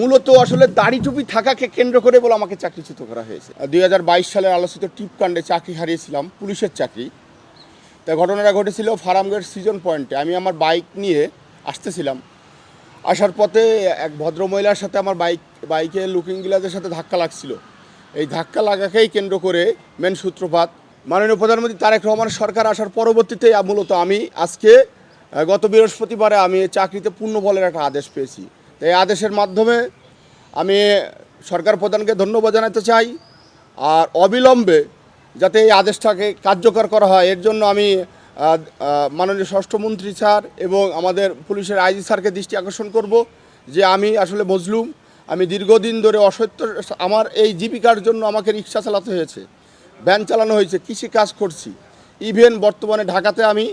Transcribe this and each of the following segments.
মূলত আসলে দাড়ি টুপি থাকাকে কেন্দ্র করে বলে আমাকে চাকরিচ্যুত করা হয়েছে। 2022 সালের আলোচিত টিপকাণ্ডে চাকরি হারিয়েছিলাম, পুলিশের চাকরি। তা ঘটনাটা ঘটেছিল ফার্মগেট সিজন পয়েন্টে। আমি আমার বাইক নিয়ে আসতেছিলাম, আসার পথে এক ভদ্রমহিলার সাথে আমার বাইকে লুকিং গ্লাসের সাথে ধাক্কা লাগছিল। এই ধাক্কা লাগাকেই কেন্দ্র করে মেন সূত্রপাত। মাননীয় প্রধানমন্ত্রী তারেক রহমানের সরকার আসার পরবর্তীতে মূলত আমি আজকে গত বৃহস্পতিবারে আমি চাকরিতে পূর্ণবলের একটা আদেশ পেয়েছি। তো এই আদেশের মাধ্যমে আমি সরকার প্রধানকে ধন্যবাদ জানাতে চাই, আর অবিলম্বে যাতে এই আদেশটাকে কার্যকর করা হয় এর জন্য আমি মাননীয় স্বরাষ্ট্রমন্ত্রী স্যার এবং আমাদের পুলিশের আইজি স্যারকে দৃষ্টি আকর্ষণ করব যে আমি আসলে মজলুম। আমি দীর্ঘদিন ধরে অসত্য, আমার এই জীবিকার জন্য আমাকে রিক্সা চালাতে হয়েছে, ভ্যান চালানো হয়েছে, কৃষি কাজ করছি, ইভেন বর্তমানে ঢাকাতে আমি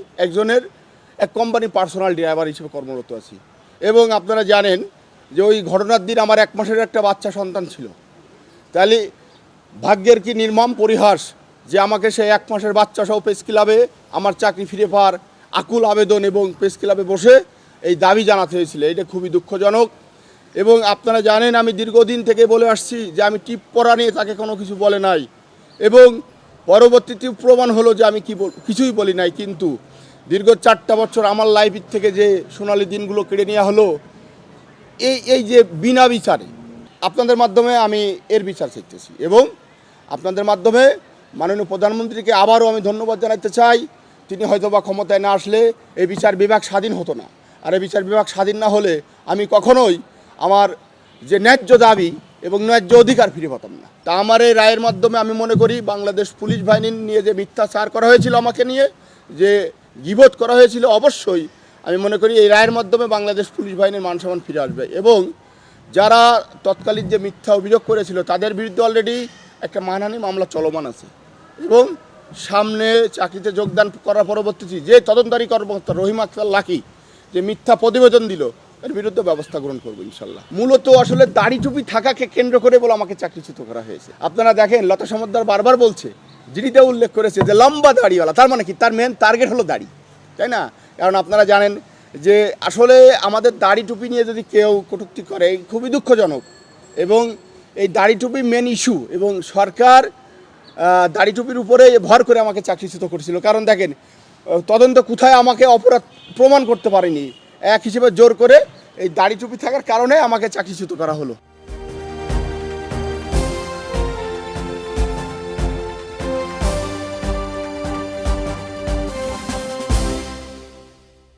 এক কোম্পানির পার্সোনাল ড্রাইভার হিসেবে কর্মরত আছি। এবং আপনারা জানেন যে ওই ঘটনার দিন আমার 1 মাসের একটা বাচ্চা সন্তান ছিল। তাহলে ভাগ্যের কি নির্মম পরিহাস যে আমাকে সেই 1 মাসের বাচ্চা সহ প্রেস ক্লাবে আমার চাকরি ফিরে পাওয়ার আকুল আবেদন এবং প্রেস ক্লাবে বসে এই দাবি জানাতে হয়েছিল। এটা খুবই দুঃখজনক। এবং আপনারা জানেন আমি দীর্ঘদিন থেকে বলে আসছি যে আমি টিপ পরা নিয়ে তাকে কোনো কিছু বলে নাই, এবং পরবর্তীতে প্রমাণ হলো যে আমি কিছুই বলি নাই। কিন্তু দীর্ঘ 4টা বছর আমার লাইফের থেকে যে সোনালি দিনগুলো কেড়ে নেওয়া হলো, এই যে বিনা বিচারে আপনাদের মাধ্যমে আমি এর বিচার চাইতেছি। এবং আপনাদের মাধ্যমে মাননীয় প্রধানমন্ত্রীকে আবারও আমি ধন্যবাদ জানাতে চাই। তিনি হয়তোবা ক্ষমতায় না আসলে এই বিচার বিভাগ স্বাধীন হতো না, আর এই বিচার বিভাগ স্বাধীন না হলে আমি কখনোই আমার যে ন্যায্য দাবি এবং ন্যায্য অধিকার ফিরে পেতাম না। তা আমার এই রায়ের মাধ্যমে আমি মনে করি বাংলাদেশ পুলিশ বাহিনী নিয়ে যে মিথ্যাচার করা হয়েছিল, আমাকে নিয়ে যে গীবত করা হয়েছিল, অবশ্যই আমি মনে করি এই রায়ের মাধ্যমে বাংলাদেশ পুলিশ বাহিনীর মান সম্মান ফিরে আসবে। এবং যারা তৎকালীন যে মিথ্যা অভিযোগ করেছিল তাদের বিরুদ্ধে অলরেডি একটা মানহানি মামলা চলমান আছে। এবং সামনে চাকরিতে যোগদান করার পরবর্তীতে যে তদন্তকারী কর্মকর্তা রহিম আক্তার লাকি যে মিথ্যা প্রতিবেদন দিল, এর বিরুদ্ধে ব্যবস্থা গ্রহণ করবো ইনশাল্লাহ। মূলত আসলে দাড়ি টুপি থাকাকে কেন্দ্র করে বলে আমাকে চাকরিচ্যুত করা হয়েছে। আপনারা দেখেন লতা সমদ্দার বারবার বলছে, জিডিতে উল্লেখ করেছে যে লম্বা দাড়িওয়ালা, তার মানে কি তার মেন টার্গেট হলো দাড়ি, তাই না? কারণ আপনারা জানেন যে আসলে আমাদের দাড়ি টুপি নিয়ে যদি কেউ কটূক্তি করে খুবই দুঃখজনক। এবং এই দাড়ি টুপি মেন ইস্যু, এবং সরকার দাড়ি টুপির উপরে ভর করে আমাকে চাকরিচ্যুত করেছিল। কারণ দেখেন তদন্ত কোথায় আমাকে অপরাধ প্রমাণ করতে পারেনি, এক হিসেবে জোর করে এই দাড়ি টুপি থাকার কারণে আমাকে চাকরিচ্যুত করা হলো।